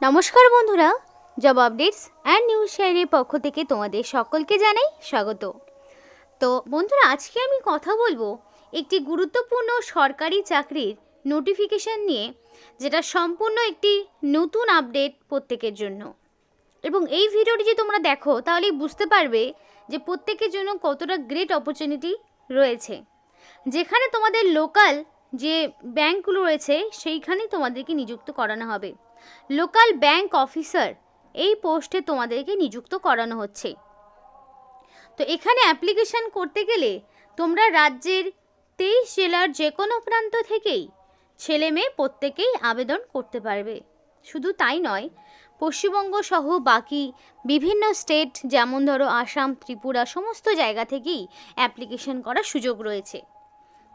নমস্কার বন্ধুরা, job updates and news শেয়ারের পক্ষ থেকে তোমাদের সকলকে জানাই স্বাগত। তো বন্ধুরা, আজকে আমি কথা বলবো একটি গুরুত্বপূর্ণ সরকারি চাকরির নোটিফিকেশন নিয়ে, যেটা সম্পূর্ণ একটি নতুন আপডেট প্রত্যেকের জন্য। এবং এই ভিডিওটি যে তোমরা দেখো তাহলেই বুঝতে পারবে যে প্রত্যেকের জন্য কতটা গ্রেট অপরচুনিটি রয়েছে। যেখানে তোমাদের লোকাল যে ব্যাংকগুলো রয়েছে সেইখানেই তোমাদেরকে নিযুক্ত করানো হবে। লোকাল ব্যাংক অফিসার এই পোস্টে তোমাদেরকে নিযুক্ত করানো হচ্ছে। তো এখানে অ্যাপ্লিকেশন করতে গেলে তোমরা রাজ্যের 23 জেলার যে কোনো প্রান্ত থেকেই ছেলে মেয়ে প্রত্যেকেই আবেদন করতে পারবে। শুধু তাই নয়, পশ্চিমবঙ্গ সহ বাকি বিভিন্ন স্টেট যেমন ধরো আসাম, ত্রিপুরা, সমস্ত জায়গা থেকেই অ্যাপ্লিকেশন করার সুযোগ রয়েছে।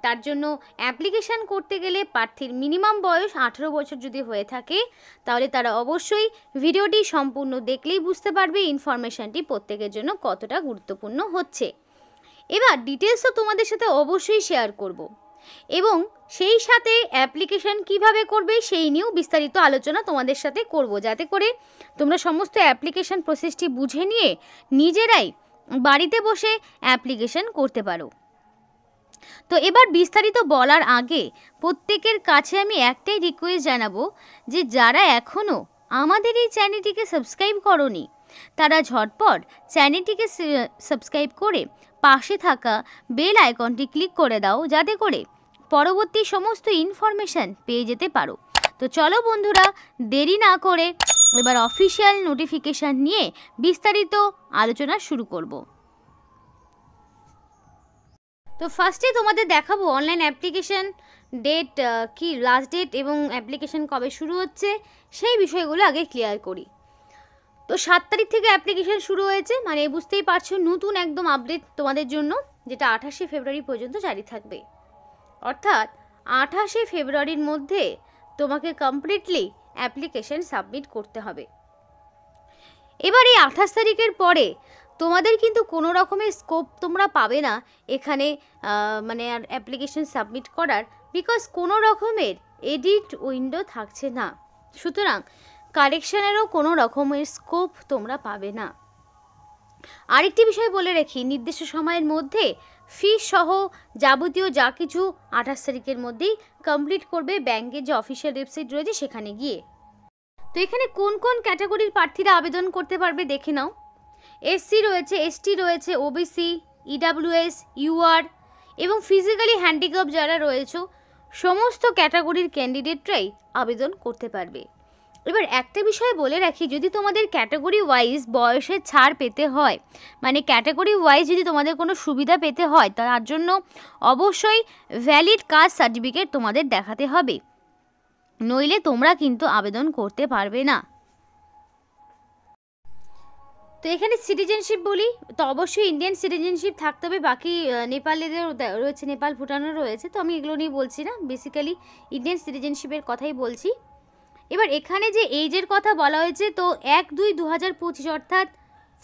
তার জন্য অ্যাপ্লিকেশান করতে গেলে প্রার্থীর মিনিমাম বয়স 18 বছর যদি হয়ে থাকে তাহলে তারা অবশ্যই ভিডিওটি সম্পূর্ণ দেখলেই বুঝতে পারবে ইনফরমেশানটি প্রত্যেকের জন্য কতটা গুরুত্বপূর্ণ হচ্ছে। এবার ডিটেলসও তোমাদের সাথে অবশ্যই শেয়ার করব এবং সেই সাথে অ্যাপ্লিকেশান কিভাবে করবে সেই নিয়েও বিস্তারিত আলোচনা তোমাদের সাথে করব, যাতে করে তোমরা সমস্ত অ্যাপ্লিকেশান প্রসেসটি বুঝে নিয়ে নিজেরাই বাড়িতে বসে অ্যাপ্লিকেশান করতে পারো। তো এবার বিস্তারিত বলার আগে প্রত্যেকের কাছে আমি একটাই রিকোয়েস্ট জানাবো যে যারা এখনও আমাদের এই চ্যানেলটিকে সাবস্ক্রাইব করোনি তারা ঝটপট চ্যানেলটিকে সাবস্ক্রাইব করে পাশে থাকা বেল আইকনটি ক্লিক করে দাও, যাতে করে পরবর্তী সমস্ত ইনফরমেশান পেয়ে যেতে পারো। তো চলো বন্ধুরা, দেরি না করে এবার অফিসিয়াল নোটিফিকেশান নিয়ে বিস্তারিত আলোচনা শুরু করব। তো ফার্স্টে তোমাদের দেখাবো অনলাইন অ্যাপ্লিকেশান ডেট কি, লাস্ট ডেট এবং অ্যাপ্লিকেশান কবে শুরু হচ্ছে সেই বিষয়গুলো আগে ক্লিয়ার করি। তো 7 তারিখ থেকে অ্যাপ্লিকেশান শুরু হয়েছে, মানে বুঝতেই পারছো নতুন একদম আপডেট তোমাদের জন্য, যেটা 28শে ফেব্রুয়ারি পর্যন্ত জারি থাকবে। অর্থাৎ 28শে ফেব্রুয়ারির মধ্যে তোমাকে কমপ্লিটলি অ্যাপ্লিকেশান সাবমিট করতে হবে। এবার এই 28 তারিখের পরে তোমাদের কিন্তু কোনো রকমের স্কোপ তোমরা পাবে না এখানে মানে আর অ্যাপ্লিকেশন সাবমিট করার, বিকজ কোনো রকমের এডিট উইন্ডো থাকছে না। সুতরাং কারেকশানেরও কোনো রকমের স্কোপ তোমরা পাবে না। আরেকটি বিষয় বলে রাখি, নির্দিষ্ট সময়ের মধ্যে ফিস সহ যাবতীয় যা কিছু 28 তারিখের মধ্যেই কমপ্লিট করবে ব্যাংকের যে অফিসিয়াল ওয়েবসাইট রয়েছে সেখানে গিয়ে। তো এখানে কোন কোন ক্যাটাগরির প্রার্থীরা আবেদন করতে পারবে দেখে নাও। এসসি রয়েছে, এসটি রয়েছে, ওবিসি, ইডাব্লিউএস, ইউআর এবং ফিজিক্যালি হ্যান্ডিক্যাপ যারা রয়েছে সমস্ত ক্যাটাগরির ক্যান্ডিডেটরাই আবেদন করতে পারবে। এবার একটা বিষয় বলে রাখি, যদি তোমাদের ক্যাটাগরি ওয়াইজ বয়সের ছাড় পেতে হয়, মানে ক্যাটাগরি ওয়াইজ যদি তোমাদের কোনো সুবিধা পেতে হয়, তার জন্য অবশ্যই ভ্যালিড কাস্ট সার্টিফিকেট তোমাদের দেখাতে হবে, নইলে তোমরা কিন্তু আবেদন করতে পারবে না। তো এখানে সিটিজেনশিপ বলি, তো অবশ্যই ইন্ডিয়ান সিটিজেনশিপ থাকতে হবে। বাকি নেপালেরও রয়েছে, নেপাল ভুটানও রয়েছে, তো আমি এগুলো নিয়ে বলছি না, বেসিক্যালি ইন্ডিয়ান সিটিজেনশিপের কথাই বলছি। এবার এখানে যে এজের কথা বলা হয়েছে, তো 1-2-2025 অর্থাৎ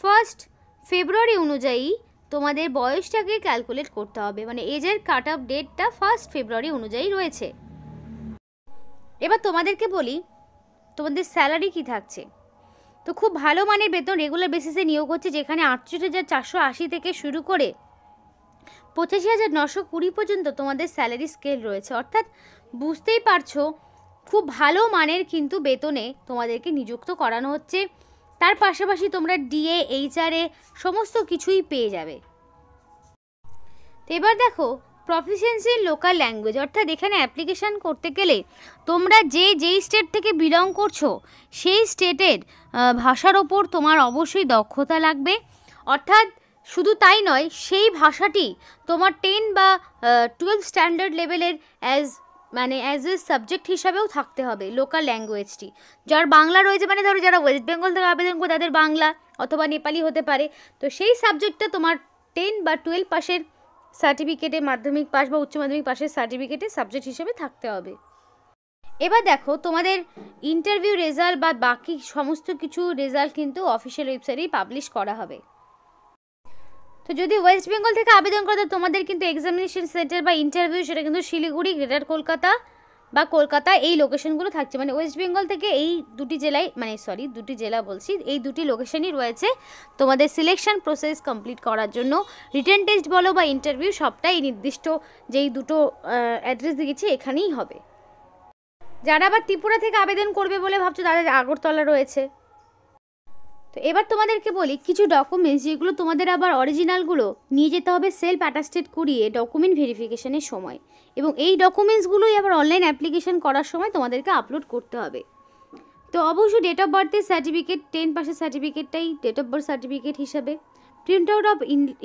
1 ফেব্রুয়ারি অনুযায়ী তোমাদের বয়সটাকে ক্যালকুলেট করতে হবে, মানে এজের কাট অফ ডেটটা 1 ফেব্রুয়ারি অনুযায়ী রয়েছে। এবার তোমাদেরকে বলি তোমাদের স্যালারি কি থাকছে। তো খুব ভালো মানের বেতন রেগুলার বেসিসে নিয়োগ হচ্ছে, যেখানে 68,480 থেকে শুরু করে 85,920 পর্যন্ত তোমাদের স্যালারি স্কেল রয়েছে। অর্থাৎ বুঝতেই পারছো খুব ভালো মানের কিন্তু বেতনে তোমাদেরকে নিযুক্ত করানো হচ্ছে। তার পাশাপাশি তোমরা ডিএ, এইচআরএ সমস্ত কিছুই পেয়ে যাবে। তো এবার দেখো প্রফিসিয়েন্সি ইন লোকাল ল্যাঙ্গুয়েজ, অর্থাৎ এখানে অ্যাপ্লিকেশান করতে গেলে তোমরা যেই স্টেট থেকে বিলং করছো সেই স্টেটের ভাষার ওপর তোমার অবশ্যই দক্ষতা লাগবে। অর্থাৎ শুধু তাই নয়, সেই ভাষাটি তোমার 10 বা 12 স্ট্যান্ডার্ড লেভেলের অ্যাজ এ সাবজেক্ট হিসাবেও থাকতে হবে লোকাল ল্যাঙ্গুয়েজটি। যার বাংলা রয়েছে, মানে ধরো যারা ওয়েস্ট বেঙ্গল থেকে আবেদন করে তাদের বাংলা অথবা নেপালি হতে পারে, তো সেই সাবজেক্টটা তোমার 10 বা 12 পাশের সার্টিফিকেটে, মাধ্যমিক পাস বা উচ্চ মাধ্যমিক পাশের সার্টিফিকেটে সাবজেক্ট হিসেবে থাকতে হবে। এবার দেখো তোমাদের ইন্টারভিউ রেজাল্ট বা বাকি সমস্ত কিছু রেজাল্ট কিন্তু অফিসিয়াল ওয়েবসাইটেই পাবলিশ করা হবে। তো যদি ওয়েস্ট বেঙ্গল থেকে আবেদন করো তোমাদের কিন্তু এক্সামিনেশন সেন্টার বা ইন্টারভিউ সেটা কিন্তু শিলিগুড়ি, গ্রেটার কলকাতা বা কলকাতা, এই লোকেশনগুলো থাকছে। মানে ওয়েস্ট বেঙ্গল থেকে এই দুটি জেলায়, মানে সরি দুটি জেলা বলছি, এই দুটি লোকেশনই রয়েছে তোমাদের সিলেকশন প্রসেস কমপ্লিট করার জন্য। রিটেন টেস্ট বলো বা ইন্টারভিউ, সবটাই নির্দিষ্ট যেই দুটো অ্যাড্রেস দিয়েছি এখানেই হবে। যারা আবার ত্রিপুরা থেকে আবেদন করবে বলে ভাবছো, তাদের আগরতলা রয়েছে। তো এবার তোমাদেরকে বলি কিছু ডকুমেন্টস যেগুলো তোমাদের আবার অরিজিনালগুলো নিয়ে যেতে হবে সেলফ অ্যাটাস্টেড করিয়ে ডকুমেন্ট ভেরিফিকেশনের সময়, এবং এই ডকুমেন্টসগুলোই আবার অনলাইন অ্যাপ্লিকেশন করার সময় তোমাদেরকে আপলোড করতে হবে। তো অবশ্যই ডেট অফ বার্থের সার্টিফিকেট, 10 পাসের সার্টিফিকেটটাই ডেট অফ বার্থ সার্টিফিকেট হিসাবে, print out of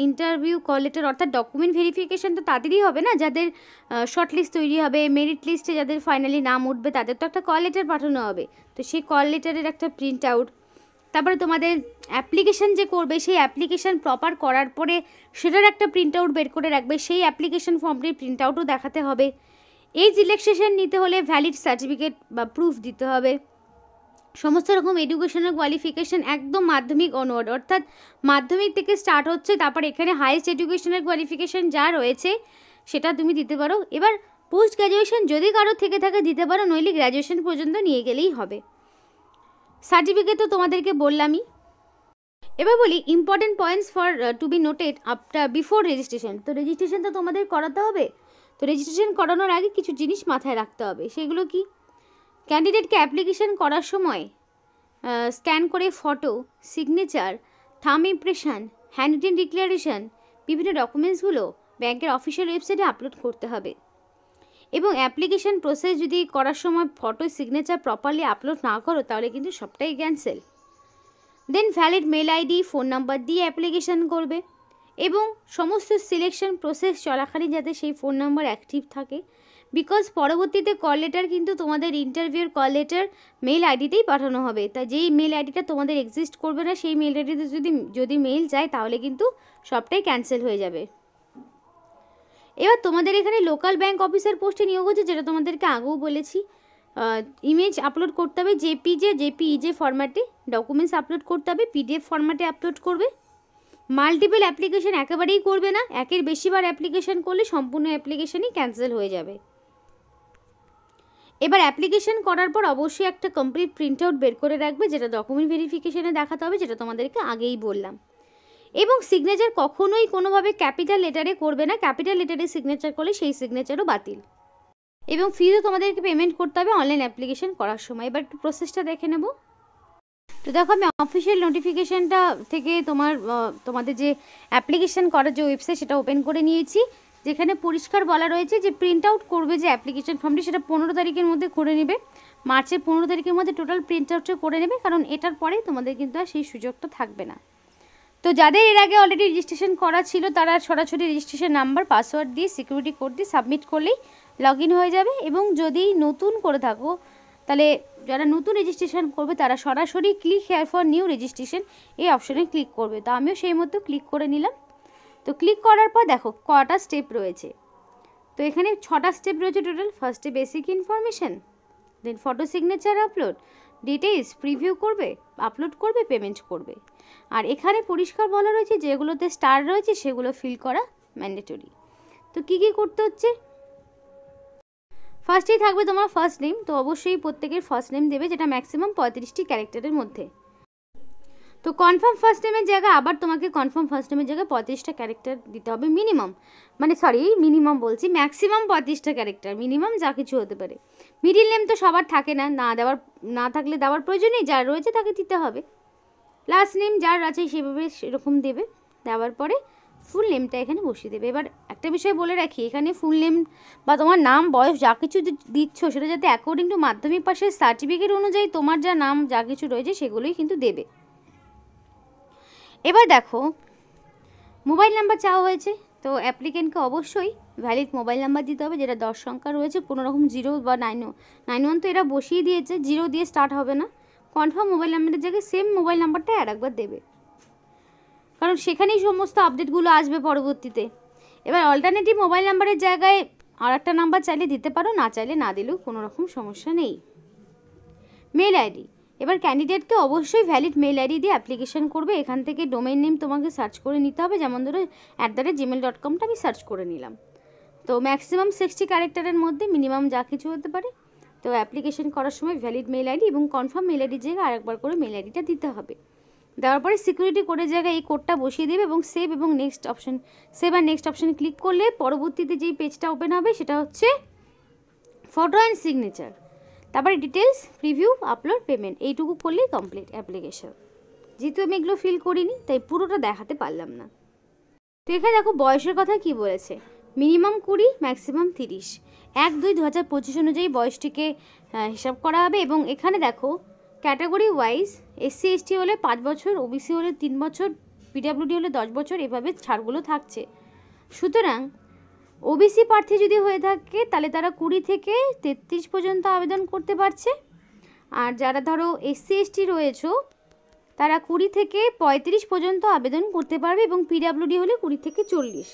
interview call letter, অর্থাৎ ডকুমেন্ট ভেরিফিকেশন তো তাদেরই হবে না যাদের শর্ট লিস্ট তৈরি হবে, মেরিট লিস্টে যাদের ফাইনালি নাম উঠবে তাদের তো একটা কল লেটার পাঠানো হবে, তো সেই কল লেটারের একটা প্রিন্ট আউট। তারপরে তোমাদের অ্যাপ্লিকেশান যে করবে সেই অ্যাপ্লিকেশান প্রপার করার পরে সেটার একটা প্রিন্ট আউট বের করে রাখবে, সেই অ্যাপ্লিকেশান ফর্মটির প্রিন্ট আউটও দেখাতে হবে। এই রিল্যাক্সেশন নিতে হলে ভ্যালিড সার্টিফিকেট বা প্রুফ দিতে হবে। সমস্ত রকম এডুকেশনাল কোয়ালিফিকেশান একদম মাধ্যমিক অনওয়ার্ড, অর্থাৎ মাধ্যমিক থেকে স্টার্ট হচ্ছে, তারপর এখানে হাইয়েস্ট এডুকেশনাল কোয়ালিফিকেশান যা রয়েছে সেটা তুমি দিতে পারো। এবার পোস্ট গ্র্যাজুয়েশন যদি কারো থেকে থাকে দিতে পারো, নইলে গ্র্যাজুয়েশন পর্যন্ত নিয়ে গেলেই হবে। সার্টিফিকেট তো তোমাদেরকে বললামই। এবার বলি important points for to be noted after before registration. তো রেজিস্ট্রেশন তো তোমাদের করাতে হবে, তো রেজিস্ট্রেশন করানোর আগে কিছু জিনিস মাথায় রাখতে হবে। সেগুলো কি? ক্যান্ডিডেটকে অ্যাপ্লিকেশন করার সময় স্ক্যান করে photo, signature, thumb impression, hand written declaration, বিভিন্ন ডকুমেন্টসগুলো ব্যাংকের অফিসিয়াল ওয়েবসাইটে আপলোড করতে হবে। এবং অ্যাপ্লিকেশন প্রসেস যদি করার সময় ফটো, সিগনেচার প্রপারলি আপলোড না করো তাহলে কিন্তু সবটাই cancel. Then valid mail ID, phone number দিয়ে অ্যাপ্লিকেশান করবে, এবং সমস্ত সিলেকশন প্রসেস চলাকালীন যাতে সেই ফোন নাম্বার অ্যাক্টিভ থাকে, বিকজ পরবর্তীতে কল লেটার কিন্তু তোমাদের ইন্টারভিউর কল লেটার মেল আইডিতেই পাঠানো হবে। তাই যেই মেল আইডিটা তোমাদের এক্সিস্ট করবে না সেই মেল আইডিতে যদি মেল যায় তাহলে কিন্তু সবটাই ক্যান্সেল হয়ে যাবে। এবার তোমাদের এখানে লোকাল ব্যাংক অফিসার পোস্টে নিয়োগ হচ্ছে, যেটা তোমাদেরকে আগেও বলেছি। ইমেজ আপলোড করতে হবে জেপিইজে ফরম্যাটে, ডকুমেন্টস আপলোড করতে হবে পিডিএফ ফরম্যাটে আপলোড করবে। মাল্টিপল অ্যাপ্লিকেশন একেবারেই করবে না, একের বেশিবার অ্যাপ্লিকেশন করলে সম্পূর্ণ অ্যাপ্লিকেশনই ক্যান্সেল হয়ে যাবে। এবার অ্যাপ্লিকেশন করার পর অবশ্যই একটা কমপ্লিট প্রিন্ট আউট বের করে রাখবে, যেটা ডকুমেন্ট ভেরিফিকেশনে দেখাতে হবে, যেটা তোমাদেরকে আগেই বললাম। এবং সিগনেচার কখনোই কোনোভাবে ক্যাপিটাল লেটারে করবে না, ক্যাপিটাল লেটারে সিগনেচার করলে সেই সিগনেচারও বাতিল। এবং ফিজও তোমাদেরকে পেমেন্ট করতে হবে অনলাইন অ্যাপ্লিকেশন করার সময়। এবার একটু প্রসেসটা দেখে নেব। তো দেখো আমি অফিসিয়াল নোটিফিকেশানটা থেকে তোমাদের যে অ্যাপ্লিকেশান করার যে ওয়েবসাইট সেটা ওপেন করে নিয়েছি, যেখানে পরিষ্কার বলা রয়েছে যে প্রিন্ট আউট করবে যে অ্যাপ্লিকেশান ফর্মটি সেটা 15 তারিখের মধ্যে করে নেবে, মার্চের 15 তারিখের মধ্যে টোটাল প্রিন্ট আউটটা করে নেবে, কারণ এটার পরে তোমাদের কিন্তু আর সেই সুযোগটা থাকবে না। তো যাদের এর আগে অলরেডি রেজিস্ট্রেশন করা ছিল তারা সরাসরি রেজিস্ট্রেশন নাম্বার, পাসওয়ার্ড দিয়ে, সিকিউরিটি কোড দিয়ে সাবমিট করলেই লগ ইন হয়ে যাবে। এবং যদি নতুন করে থাকো তাহলে যারা নতুন রেজিস্ট্রেশন করবে তারা সরাসরি click here for new registration এই অপশনে ক্লিক করবে। তো আমিও সেই মতো ক্লিক করে নিলাম। তো ক্লিক করার পর দেখো কটা স্টেপ রয়েছে। তো এখানে 6টা স্টেপ রয়েছে টোটাল। ফার্স্টে basic information, then photo signature upload, details, preview করবে, আপলোড করবে, পেমেন্ট করবে। আর এখানে পরিষ্কার বলা রয়েছে যেগুলোতে স্টার রয়েছে সেগুলো ফিল করা ম্যান্ডেটরি। তো কী কী করতে হচ্ছে? ফার্স্টেই থাকবে তোমার ফার্স্ট নেম, তো অবশ্যই প্রত্যেকের ফার্স্ট নেম দেবে, যেটা ম্যাক্সিমাম 35টি ক্যারেক্টারের মধ্যে। তো কনফার্ম ফার্স্ট নেমের জায়গায় আবার তোমাকে কনফার্ম ফার্স্ট নেমের জায়গায় 35টা ক্যারেক্টার দিতে হবে মিনিমাম, মানে সরি মিনিমাম বলছি, ম্যাক্সিমাম 35টা ক্যারেক্টার, মিনিমাম যা কিছু হতে পারে। মিডিল নেম তো সবার থাকে না, না থাকলে দেওয়ার প্রয়োজন নেই, যার রয়েছে তাকে দিতে হবে। লাস্ট নেম যার আছে সেভাবে সেরকম দেবে। দেওয়ার পরে ফুল নেমটা এখানে বসিয়ে দেবে। এবার একটা বিষয় বলে রাখি, এখানে ফুল নেম বা তোমার নাম, বয়স যা কিছু দিচ্ছ সেটা যাতে অ্যাকর্ডিং টু মাধ্যমিক পাশের সার্টিফিকেট অনুযায়ী তোমার যা নাম যা কিছু রয়েছে সেগুলোই কিন্তু দেবে। এবার দেখো মোবাইল নাম্বার চাওয়া হয়েছে, তো অ্যাপ্লিকেন্টকে অবশ্যই ভ্যালিড মোবাইল নাম্বার দিতে হবে, যেটা 10 সংখ্যা রয়েছে, কোনো রকম 0 বা 91 তো এরা বসিয়ে দিয়েছে, 0 দিয়ে স্টার্ট হবে না। কনফার্ম মোবাইল নাম্বারের জায়গায় সেম মোবাইল নাম্বারটা আর একবার দেবে, কারণ সেখানেই সমস্ত আপডেটগুলো আসবে পরবর্তীতে। এবার অল্টারনেটিভ মোবাইল নাম্বারের জায়গায় আর একটা নাম্বার চাইলে দিতে পারো, না চাইলে না দিলেও কোনো রকম সমস্যা নেই। মেল আইডি, এবার ক্যান্ডিডেটকে অবশ্যই ভ্যালিড মেল আইডি দিয়ে অ্যাপ্লিকেশন করবে। এখান থেকে ডোমেইন নেম তোমাকে সার্চ করে নিতে হবে, যেমন ধরো @gmail.comটা আমি সার্চ করে নিলাম। তো ম্যাক্সিমাম 60 ক্যারেক্টারের মধ্যে মিনিমাম যা কিছু হতে পারে। তো অ্যাপ্লিকেশন করার সময় ভ্যালিড মেল আইডি এবং কনফার্ম মেল আইডির জায়গায় আরেকবার করে মেল আইডিটা দিতে হবে। দেওয়ার পরে সিকিউরিটি কোডের জায়গায় এই কোডটা বসিয়ে দেবে এবং সেভ আর নেক্সট অপশানে ক্লিক করলে পরবর্তীতে যেই পেজটা ওপেন হবে সেটা হচ্ছে ফটো অ্যান্ড সিগনেচার, তারপরে ডিটেলস, প্রিভিউ, আপলোড, পেমেন্ট, এইটুকু করলেই কমপ্লিট অ্যাপ্লিকেশন। যেহেতু আমি এগুলো ফিল করিনি তাই পুরোটা দেখাতে পারলাম না। তো এখানে দেখো বয়সের কথা কি বলেছে, মিনিমাম 20, ম্যাক্সিমাম 30। 1/2/2025 অনুযায়ী বয়সটিকে হিসাব করা হবে। এবং এখানে দেখো ক্যাটাগরি ওয়াইজ SC ST হলে 5 বছর, OBC হলে 3 বছর, PWD হলে 10 বছর, এভাবে ছাড়গুলো থাকছে। সুতরাং OBC প্রার্থী যদি হয়ে থাকে তাহলে তারা 20 থেকে 33 পর্যন্ত আবেদন করতে পারছে। আর যারা ধরো SC ST রয়েছে তারা 20 থেকে 35 পর্যন্ত আবেদন করতে পারবে এবং PWD হলে 20 থেকে 40,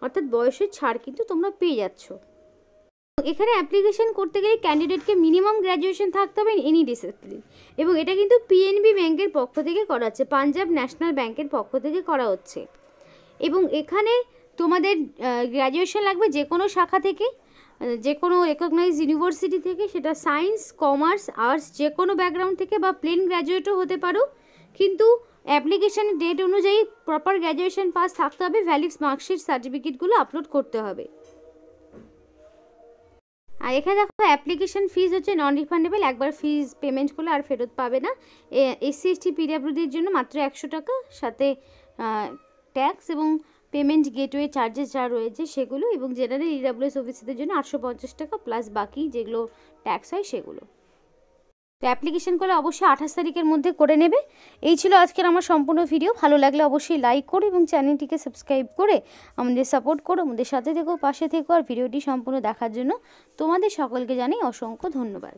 অর্থাৎ বয়সের ছাড় কিন্তু তোমরা পেয়ে যাচ্ছ। এখানে অ্যাপ্লিকেশন করতে গেলে ক্যান্ডিডেটকে মিনিমাম গ্র্যাজুয়েশন থাকতে হবে ইন এনি ডিসিপ্লিন, এবং এটা কিন্তু PNB ব্যাংকের পক্ষ থেকে করা হচ্ছে, পাঞ্জাব ন্যাশনাল ব্যাংকের পক্ষ থেকে করা হচ্ছে। এবং এখানে তোমাদের গ্র্যাজুয়েশন লাগবে যে কোনো শাখা থেকে, যে কোনো রেকগনাইজ ইউনিভার্সিটি থেকে, সেটা সায়েন্স, কমার্স, আর্টস, যে কোনো ব্যাকগ্রাউন্ড থেকে, বা প্লেন গ্র্যাজুয়েটও হতে পারো। কিন্তু অ্যাপ্লিকেশনের ডেট অনুযায়ী প্রপার গ্র্যাজুয়েশন পাস থাকতে হবে, ভ্যালিড মার্কশিট সার্টিফিকেটগুলো আপলোড করতে হবে। আর এখানে দেখো অ্যাপ্লিকেশন ফিজ হচ্ছে নন রিফান্ডেবল, একবার ফিজ পেমেন্ট করলে আর ফেরত পাবে না। SC ST PWDর জন্য মাত্র 100 টাকা, সাথে ট্যাক্স এবং পেমেন্ট গেটওয়ে চার্জেস যা রয়েছে সেগুলো, এবং জেনারেল EWS অফিসারদের জন্য 850 টাকা প্লাস বাকি যেগুলো ট্যাক্স হয় সেগুলো। তো অ্যাপ্লিকেশন করলে অবশ্যই 28 তারিখের মধ্যে করে নেবে। এই ছিল আজকের আমার সম্পূর্ণ ভিডিও। ভালো লাগলে অবশ্যই লাইক করো এবং চ্যানেলটিকে সাবস্ক্রাইব করে আমাদের সাপোর্ট করো, আমাদের সাথে থেকো, পাশে থেকো। আর ভিডিওটি সম্পূর্ণ দেখার জন্য তোমাদের সকলকে জানাই অসংখ্য ধন্যবাদ।